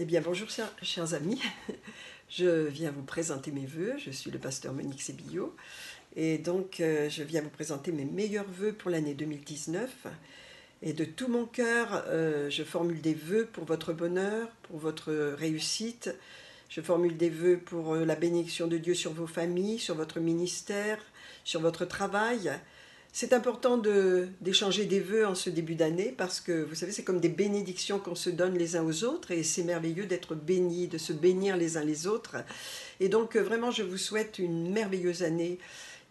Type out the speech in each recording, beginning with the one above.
Eh bien, bonjour chers amis, je viens vous présenter mes vœux, je suis le pasteur Monique Sébillo et donc je viens vous présenter mes meilleurs vœux pour l'année 2019 et de tout mon cœur je formule des vœux pour votre bonheur, pour votre réussite, je formule des vœux pour la bénédiction de Dieu sur vos familles, sur votre ministère, sur votre travail. C'est important d'échanger des vœux en ce début d'année parce que, vous savez, c'est comme des bénédictions qu'on se donne les uns aux autres et c'est merveilleux d'être bénis, de se bénir les uns les autres. Et donc, vraiment, je vous souhaite une merveilleuse année.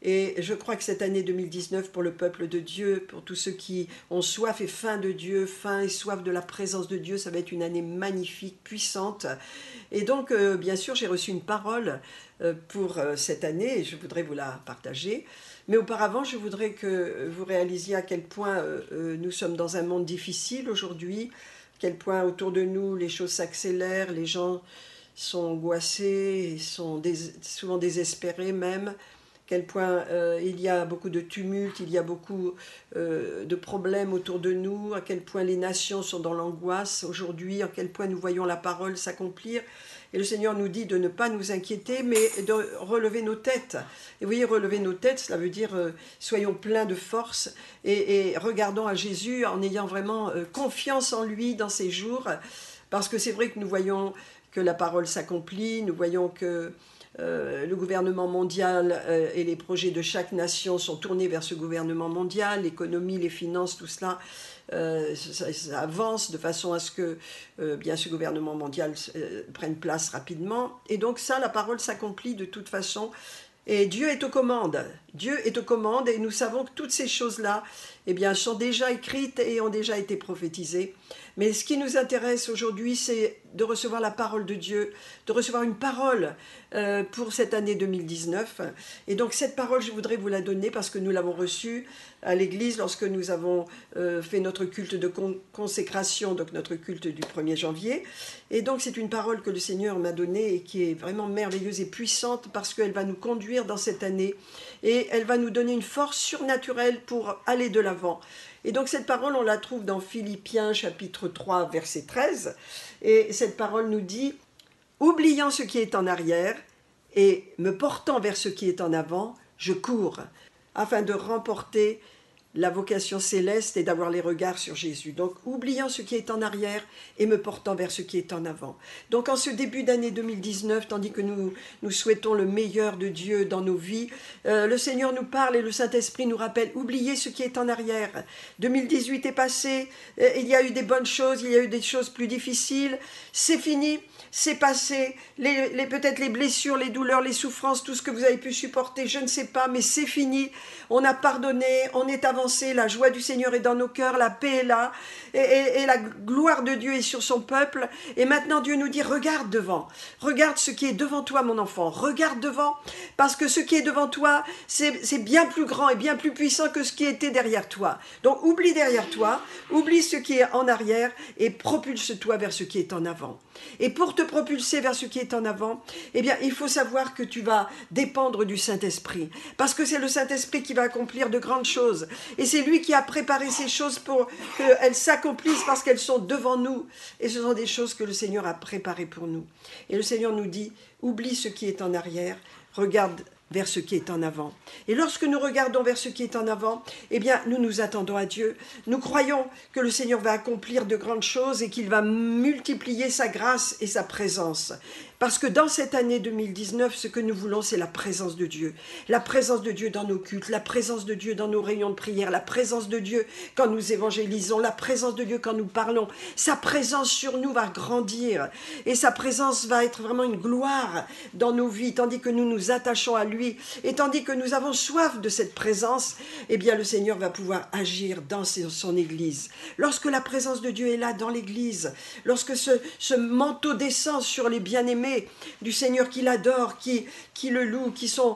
Et je crois que cette année 2019, pour le peuple de Dieu, pour tous ceux qui ont soif et faim de Dieu, faim et soif de la présence de Dieu, ça va être une année magnifique, puissante. Et donc, bien sûr, j'ai reçu une parole pour cette année et je voudrais vous la partager. Mais auparavant, je voudrais que vous réalisiez à quel point nous sommes dans un monde difficile aujourd'hui, à quel point autour de nous les choses s'accélèrent, les gens sont angoissés, sont souvent désespérés même, à quel point il y a beaucoup de tumultes, il y a beaucoup de problèmes autour de nous, à quel point les nations sont dans l'angoisse aujourd'hui, à quel point nous voyons la parole s'accomplir. Et le Seigneur nous dit de ne pas nous inquiéter, mais de relever nos têtes. Et vous voyez, relever nos têtes, cela veut dire soyons pleins de force et regardons à Jésus en ayant vraiment confiance en lui dans ces jours. Parce que c'est vrai que nous voyons que la parole s'accomplit, nous voyons que le gouvernement mondial et les projets de chaque nation sont tournés vers ce gouvernement mondial, l'économie, les finances, tout cela. Ça avance de façon à ce que bien ce gouvernement mondial prenne place rapidement. Et donc ça, la parole s'accomplit de toute façon. Et Dieu est aux commandes. Dieu est aux commandes et nous savons que toutes ces choses-là eh bien, sont déjà écrites et ont déjà été prophétisées. Mais ce qui nous intéresse aujourd'hui, c'est de recevoir la parole de Dieu, de recevoir une parole pour cette année 2019. Et donc cette parole, je voudrais vous la donner parce que nous l'avons reçue à l'église lorsque nous avons fait notre culte de consécration, donc notre culte du 1er janvier. Et donc c'est une parole que le Seigneur m'a donnée et qui est vraiment merveilleuse et puissante parce qu'elle va nous conduire dans cette année et elle va nous donner une force surnaturelle pour aller de l'avant. Et donc cette parole, on la trouve dans Philippiens chapitre 3, verset 13. Et cette parole nous dit « Oubliant ce qui est en arrière et me portant vers ce qui est en avant, je cours, afin de remporter la vocation céleste et d'avoir les regards sur Jésus. » Donc, oubliant ce qui est en arrière et me portant vers ce qui est en avant. Donc, en ce début d'année 2019, tandis que nous souhaitons le meilleur de Dieu dans nos vies, le Seigneur nous parle et le Saint-Esprit nous rappelle, oubliez ce qui est en arrière. 2018 est passé, il y a eu des bonnes choses, il y a eu des choses plus difficiles, c'est fini, c'est passé, peut-être les blessures, les douleurs, les souffrances, tout ce que vous avez pu supporter, je ne sais pas, mais c'est fini, on a pardonné, on est avancé, la joie du Seigneur est dans nos cœurs, la paix est là, et la gloire de Dieu est sur son peuple, et maintenant Dieu nous dit, regarde devant, regarde ce qui est devant toi mon enfant, regarde devant, parce que ce qui est devant toi, c'est bien plus grand et bien plus puissant que ce qui était derrière toi. Donc oublie derrière toi, oublie ce qui est en arrière, et propulse-toi vers ce qui est en avant. Et pour te propulser vers ce qui est en avant, eh bien, il faut savoir que tu vas dépendre du Saint-Esprit. Parce que c'est le Saint-Esprit qui va accomplir de grandes choses. Et c'est lui qui a préparé ces choses pour qu'elles s'accomplissent parce qu'elles sont devant nous. Et ce sont des choses que le Seigneur a préparées pour nous. Et le Seigneur nous dit, oublie ce qui est en arrière, regarde vers ce qui est en avant. Et lorsque nous regardons vers ce qui est en avant, eh bien, nous nous attendons à Dieu. Nous croyons que le Seigneur va accomplir de grandes choses et qu'il va multiplier sa grâce et sa présence. Parce que dans cette année 2019, ce que nous voulons, c'est la présence de Dieu. La présence de Dieu dans nos cultes, la présence de Dieu dans nos réunions de prière, la présence de Dieu quand nous évangélisons, la présence de Dieu quand nous parlons. Sa présence sur nous va grandir et sa présence va être vraiment une gloire dans nos vies, tandis que nous nous attachons à lui et tandis que nous avons soif de cette présence, eh bien le Seigneur va pouvoir agir dans son Église. Lorsque la présence de Dieu est là dans l'Église, lorsque ce manteau descend sur les bien-aimés du Seigneur qui l'adore, qui le loue, qui sont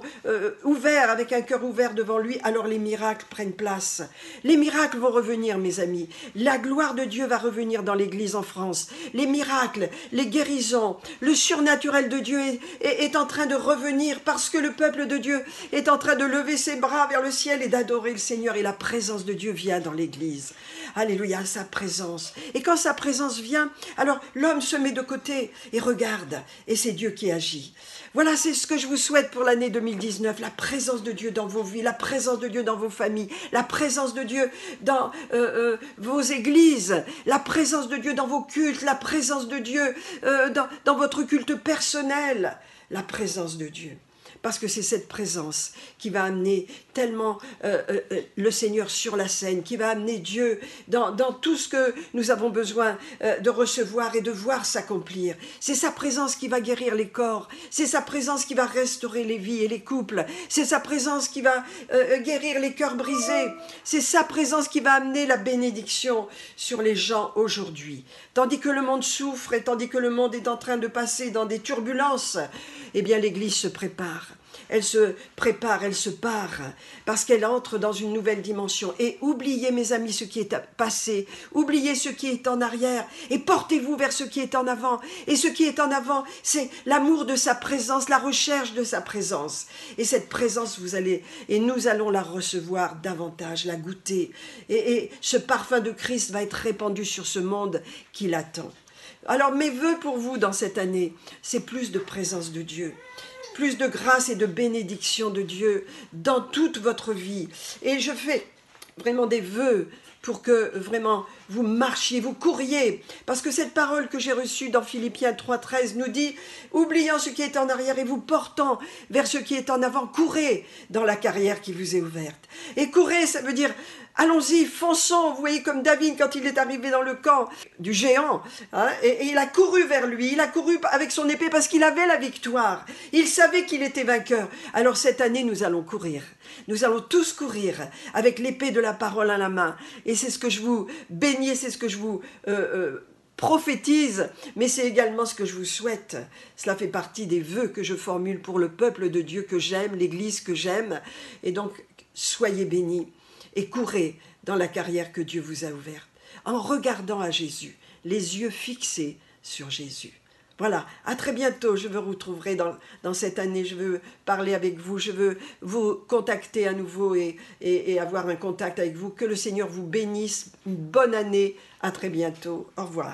ouverts, avec un cœur ouvert devant lui, alors les miracles prennent place. Les miracles vont revenir, mes amis. La gloire de Dieu va revenir dans l'Église en France. Les miracles, les guérisons, le surnaturel de Dieu est en train de revenir parce que le peuple peuple de Dieu est en train de lever ses bras vers le ciel et d'adorer le Seigneur. Et la présence de Dieu vient dans l'église. Alléluia, sa présence. Et quand sa présence vient, alors l'homme se met de côté et regarde. Et c'est Dieu qui agit. Voilà, c'est ce que je vous souhaite pour l'année 2019. La présence de Dieu dans vos vies, la présence de Dieu dans vos familles, la présence de Dieu dans vos églises, la présence de Dieu dans vos cultes, la présence de Dieu dans votre culte personnel, la présence de Dieu. Parce que c'est cette présence qui va amener tellement le Seigneur sur la scène, qui va amener Dieu dans tout ce que nous avons besoin de recevoir et de voir s'accomplir. C'est sa présence qui va guérir les corps, c'est sa présence qui va restaurer les vies et les couples, c'est sa présence qui va guérir les cœurs brisés, c'est sa présence qui va amener la bénédiction sur les gens aujourd'hui. Tandis que le monde souffre et tandis que le monde est en train de passer dans des turbulences, eh bien l'Église se prépare. Elle se prépare, elle se part, parce qu'elle entre dans une nouvelle dimension. Et oubliez, mes amis, ce qui est passé, oubliez ce qui est en arrière, et portez-vous vers ce qui est en avant. Et ce qui est en avant, c'est l'amour de sa présence, la recherche de sa présence. Et cette présence, nous allons la recevoir davantage, la goûter. Et ce parfum de Christ va être répandu sur ce monde qui l'attend. Alors mes vœux pour vous dans cette année, c'est plus de présence de Dieu, plus de grâce et de bénédiction de Dieu dans toute votre vie. Et je fais vraiment des vœux pour que vraiment vous marchiez, vous couriez. Parce que cette parole que j'ai reçue dans Philippiens 3,13 nous dit « Oubliant ce qui est en arrière et vous portant vers ce qui est en avant, courez dans la carrière qui vous est ouverte. » Et courir, ça veut dire allons-y, fonçons. Vous voyez comme David quand il est arrivé dans le camp du géant, hein, et il a couru vers lui, il a couru avec son épée parce qu'il avait la victoire. Il savait qu'il était vainqueur. Alors cette année, nous allons courir. Nous allons tous courir avec l'épée de la parole à la main. Et c'est ce que je vous bénis, c'est ce que je vous prophétise, mais c'est également ce que je vous souhaite. Cela fait partie des vœux que je formule pour le peuple de Dieu que j'aime, l'Église que j'aime. Et donc, soyez bénis et courez dans la carrière que Dieu vous a ouverte, en regardant à Jésus, les yeux fixés sur Jésus. Voilà, à très bientôt, je vous retrouverai dans cette année, je veux parler avec vous, je veux vous contacter à nouveau et avoir un contact avec vous. Que le Seigneur vous bénisse, une bonne année, à très bientôt, au revoir.